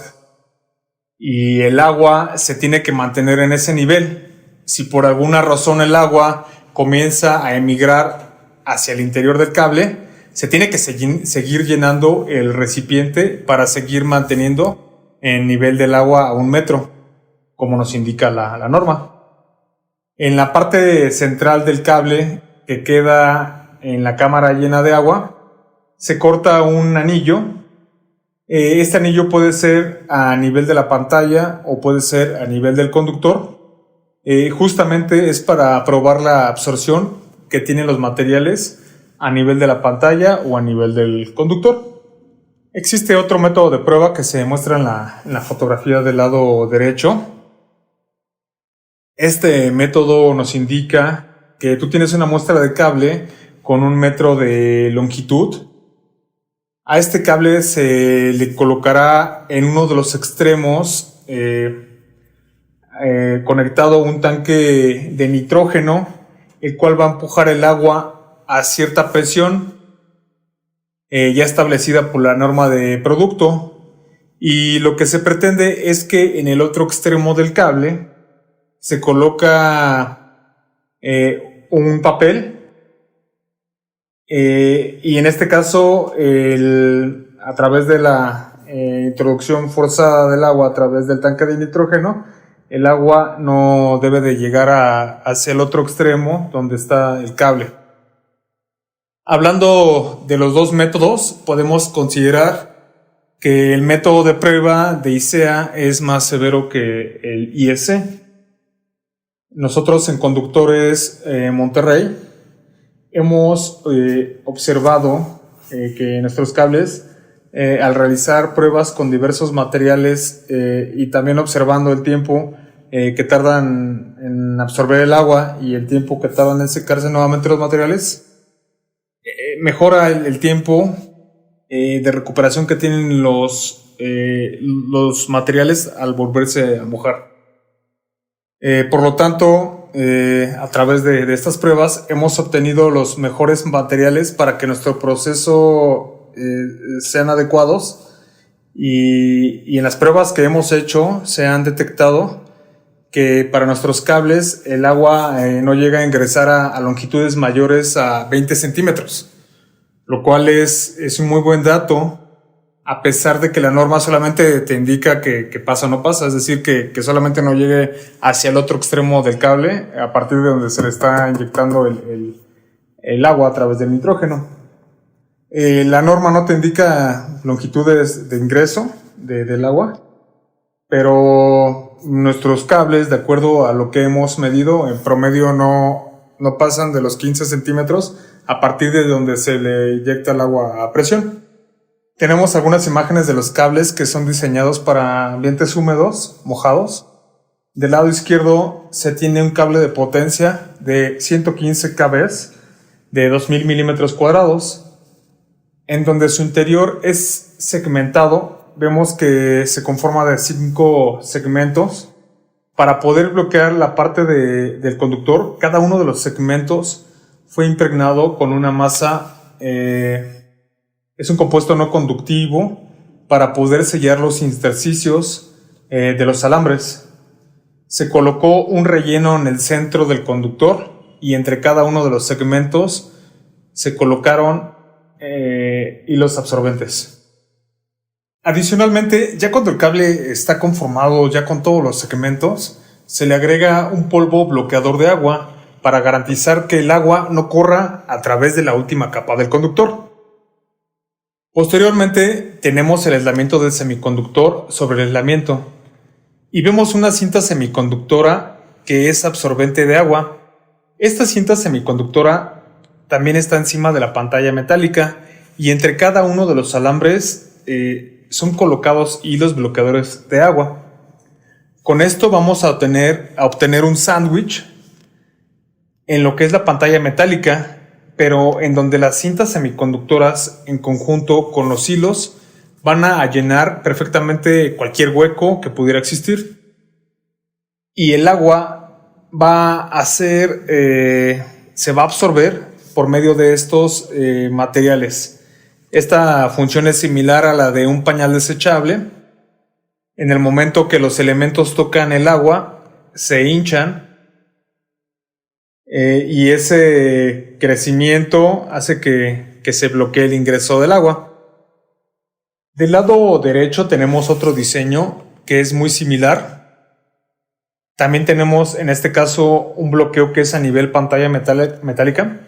y el agua se tiene que mantener en ese nivel. Si por alguna razón el agua comienza a emigrar hacia el interior del cable, se tiene que seguir llenando el recipiente para seguir manteniendo el nivel del agua a 1 metro, como nos indica la norma. En la parte central del cable, que queda en la cámara llena de agua, se corta un anillo. Este anillo puede ser a nivel de la pantalla o puede ser a nivel del conductor. Justamente es para probar la absorción que tienen los materiales a nivel de la pantalla o a nivel del conductor. Existe otro método de prueba que se muestra en la fotografía del lado derecho. Este método nos indica que tú tienes una muestra de cable con 1 metro de longitud. A este cable se le colocará en uno de los extremos conectado a un tanque de nitrógeno, el cual va a empujar el agua a cierta presión ya establecida por la norma de producto, y lo que se pretende es que en el otro extremo del cable se coloca un papel y en este caso a través de la introducción forzada del agua a través del tanque de nitrógeno el agua no debe de llegar hacia el otro extremo donde está el cable. Hablando de los dos métodos, podemos considerar que el método de prueba de ICEA es más severo que el IEC. Nosotros en Conductores Monterrey hemos observado que nuestros cables, al realizar pruebas con diversos materiales y también observando el tiempo que tardan en absorber el agua y el tiempo que tardan en secarse nuevamente los materiales, mejora el tiempo de recuperación que tienen los materiales al volverse a mojar. Por lo tanto, a través de estas pruebas hemos obtenido los mejores materiales para que nuestro proceso sean adecuados, y en las pruebas que hemos hecho se han detectado que para nuestros cables el agua no llega a ingresar a longitudes mayores a 20 centímetros, lo cual es un muy buen dato, a pesar de que la norma solamente te indica que pasa o no pasa, es decir, que solamente no llegue hacia el otro extremo del cable a partir de donde se le está inyectando el agua a través del nitrógeno. La norma no te indica longitudes de ingreso del agua, pero nuestros cables, de acuerdo a lo que hemos medido, en promedio no pasan de los 15 centímetros a partir de donde se le inyecta el agua a presión. Tenemos algunas imágenes de los cables que son diseñados para ambientes húmedos, mojados. Del lado izquierdo se tiene un cable de potencia de 115 kV de 2000 milímetros cuadrados, en donde su interior es segmentado. Vemos que se conforma de 5 segmentos. Para poder bloquear la parte del conductor, cada uno de los segmentos fue impregnado con una masa, es un compuesto no conductivo, para poder sellar los intersticios de los alambres. Se colocó un relleno en el centro del conductor y entre cada uno de los segmentos se colocaron hilos absorbentes. Adicionalmente, ya cuando el cable está conformado ya con todos los segmentos, se le agrega un polvo bloqueador de agua para garantizar que el agua no corra a través de la última capa del conductor. Posteriormente, tenemos el aislamiento del semiconductor sobre el aislamiento y vemos una cinta semiconductora que es absorbente de agua. Esta cinta semiconductora también está encima de la pantalla metálica y entre cada uno de los alambres son colocados hilos bloqueadores de agua. Con esto vamos a obtener un sándwich en lo que es la pantalla metálica, pero en donde las cintas semiconductoras en conjunto con los hilos van a llenar perfectamente cualquier hueco que pudiera existir. Y el agua se va a absorber por medio de estos materiales. Esta función es similar a la de un pañal desechable. En el momento que los elementos tocan el agua, se hinchan y ese crecimiento hace que se bloquee el ingreso del agua. Del lado derecho tenemos otro diseño que es muy similar. También tenemos en este caso un bloqueo que es a nivel pantalla metálica.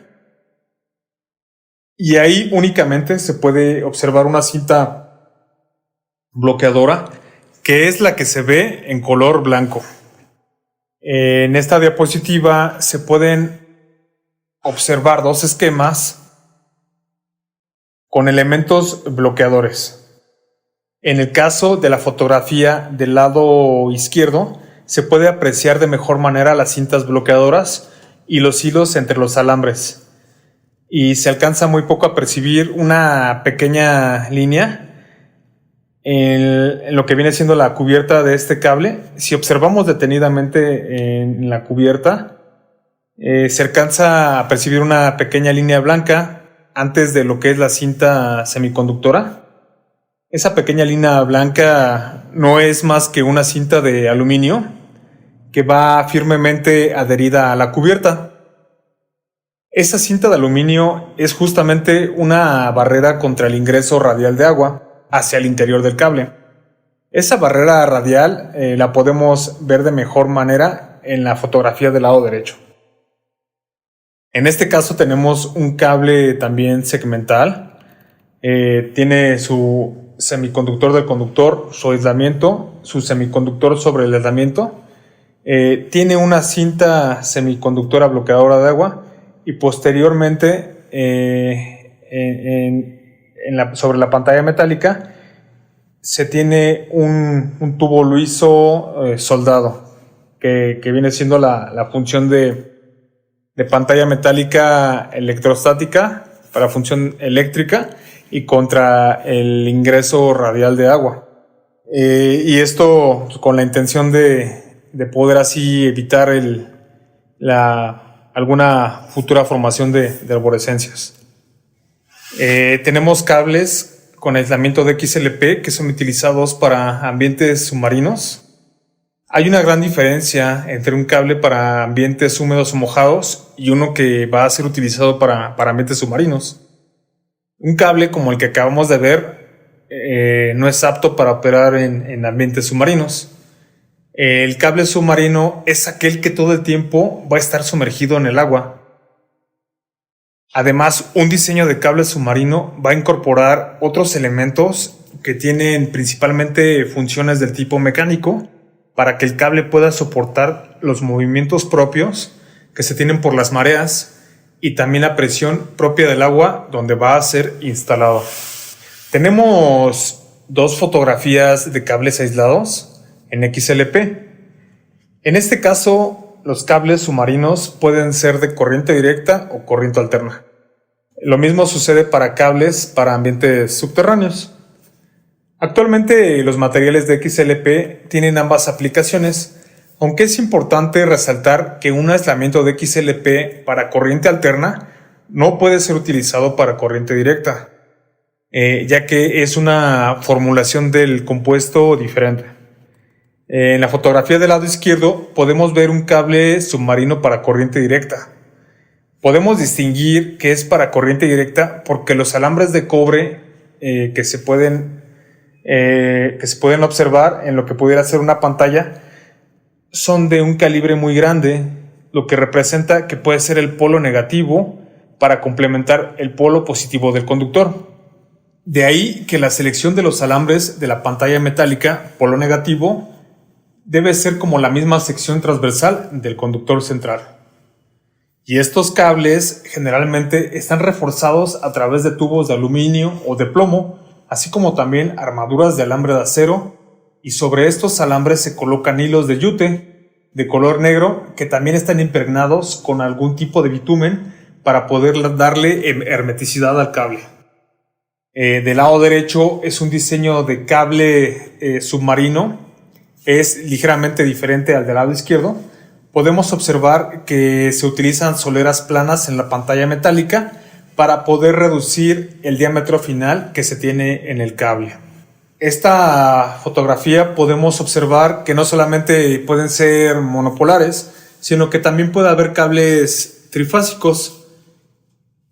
Y ahí únicamente se puede observar una cinta bloqueadora que es la que se ve en color blanco. En esta diapositiva se pueden observar dos esquemas con elementos bloqueadores. En el caso de la fotografía del lado izquierdo, se puede apreciar de mejor manera las cintas bloqueadoras y los hilos entre los alambres. Y se alcanza muy poco a percibir una pequeña línea en lo que viene siendo la cubierta de este cable. Si observamos detenidamente en la cubierta, se alcanza a percibir una pequeña línea blanca antes de lo que es la cinta semiconductora. Esa pequeña línea blanca no es más que una cinta de aluminio que va firmemente adherida a la cubierta. Esa cinta de aluminio es justamente una barrera contra el ingreso radial de agua hacia el interior del cable. Esa barrera radial la podemos ver de mejor manera en la fotografía del lado derecho. En este caso tenemos un cable también segmental. Tiene su semiconductor del conductor, su aislamiento, su semiconductor sobre el aislamiento. Tiene una cinta semiconductora bloqueadora de agua y posteriormente sobre la pantalla metálica se tiene un tubo liso soldado que viene siendo la función de pantalla metálica electrostática para función eléctrica y contra el ingreso radial de agua. Y esto con la intención de poder así evitar alguna futura formación de arborescencias. Tenemos cables con aislamiento de XLP que son utilizados para ambientes submarinos. Hay una gran diferencia entre un cable para ambientes húmedos o mojados y uno que va a ser utilizado para ambientes submarinos. Un cable como el que acabamos de ver no es apto para operar en ambientes submarinos. El cable submarino es aquel que todo el tiempo va a estar sumergido en el agua. Además, un diseño de cable submarino va a incorporar otros elementos que tienen principalmente funciones del tipo mecánico para que el cable pueda soportar los movimientos propios que se tienen por las mareas y también la presión propia del agua donde va a ser instalado. Tenemos dos fotografías de cables aislados en XLP. En este caso, los cables submarinos pueden ser de corriente directa o corriente alterna. Lo mismo sucede para cables para ambientes subterráneos. Actualmente los materiales de XLP tienen ambas aplicaciones, aunque es importante resaltar que un aislamiento de XLP para corriente alterna no puede ser utilizado para corriente directa, ya que es una formulación del compuesto diferente. En la fotografía del lado izquierdo podemos ver un cable submarino para corriente directa. Podemos distinguir que es para corriente directa porque los alambres de cobre que se pueden observar en lo que pudiera ser una pantalla son de un calibre muy grande, lo que representa que puede ser el polo negativo para complementar el polo positivo del conductor. De ahí que la selección de los alambres de la pantalla metálica, polo negativo, debe ser como la misma sección transversal del conductor central. Y estos cables generalmente están reforzados a través de tubos de aluminio o de plomo, así como también armaduras de alambre de acero, y sobre estos alambres se colocan hilos de yute de color negro que también están impregnados con algún tipo de bitumen para poder darle hermeticidad al cable. Del lado derecho es un diseño de cable submarino, es ligeramente diferente al del lado izquierdo. Podemos observar que se utilizan soleras planas en la pantalla metálica para poder reducir el diámetro final que se tiene en el cable. Esta fotografía podemos observar que no solamente pueden ser monopolares, sino que también puede haber cables trifásicos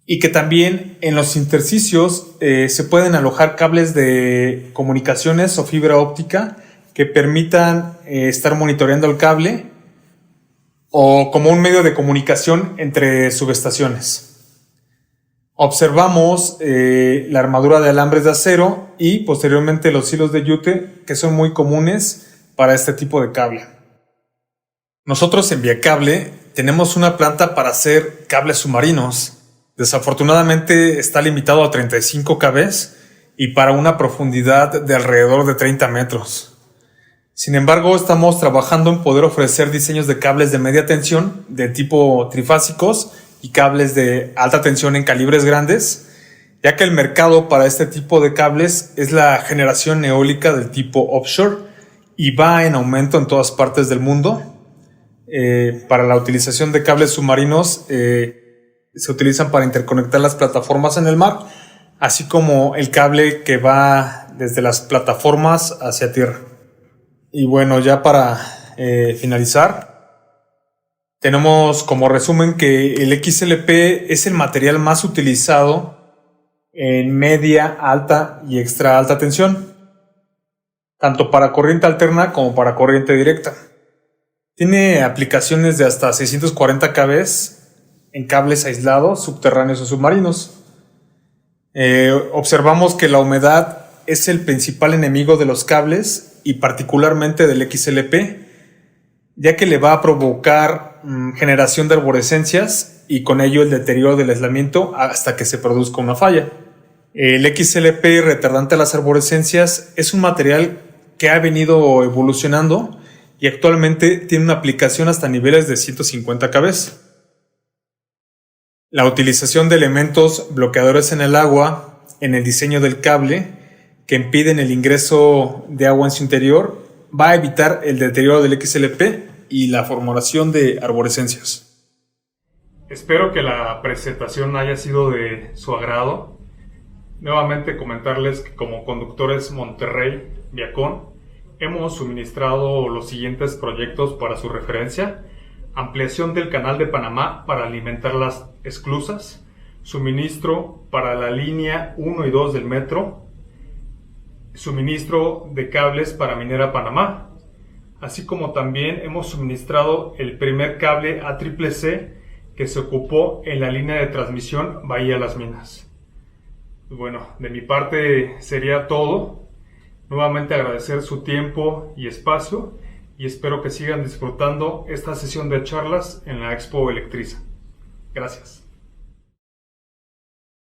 y que también en los intersticios se pueden alojar cables de comunicaciones o fibra óptica que permitan estar monitoreando el cable o como un medio de comunicación entre subestaciones. Observamos la armadura de alambres de acero y posteriormente los hilos de yute, que son muy comunes para este tipo de cable. Nosotros en Viacable tenemos una planta para hacer cables submarinos. Desafortunadamente está limitado a 35 kb y para una profundidad de alrededor de 30 metros. Sin embargo, estamos trabajando en poder ofrecer diseños de cables de media tensión de tipo trifásicos y cables de alta tensión en calibres grandes, ya que el mercado para este tipo de cables es la generación eólica del tipo offshore y va en aumento en todas partes del mundo. Para la utilización de cables submarinos se utilizan para interconectar las plataformas en el mar, así como el cable que va desde las plataformas hacia tierra. Y bueno, ya para finalizar, tenemos como resumen que el XLP es el material más utilizado en media, alta y extra alta tensión. tanto para corriente alterna como para corriente directa. Tiene aplicaciones de hasta 640 kV en cables aislados, subterráneos o submarinos. Observamos que la humedad es el principal enemigo de los cables y particularmente del XLP, ya que le va a provocar generación de arborescencias y con ello el deterioro del aislamiento hasta que se produzca una falla. El XLP retardante a las arborescencias es un material que ha venido evolucionando y actualmente tiene una aplicación hasta niveles de 150 kV. La utilización de elementos bloqueadores en el agua, en el diseño del cable, que impiden el ingreso de agua en su interior, va a evitar el deterioro del XLP y la formación de arborescencias. Espero que la presentación haya sido de su agrado. Nuevamente comentarles que como Conductores Monterrey Viacon hemos suministrado los siguientes proyectos para su referencia: ampliación del canal de Panamá para alimentar las esclusas, suministro para la línea 1 y 2 del metro, suministro de cables para Minera Panamá, así como también hemos suministrado el primer cable ACCC que se ocupó en la línea de transmisión Bahía Las Minas. Bueno, de mi parte sería todo. Nuevamente agradecer su tiempo y espacio y espero que sigan disfrutando esta sesión de charlas en la Expo Electriza. Gracias.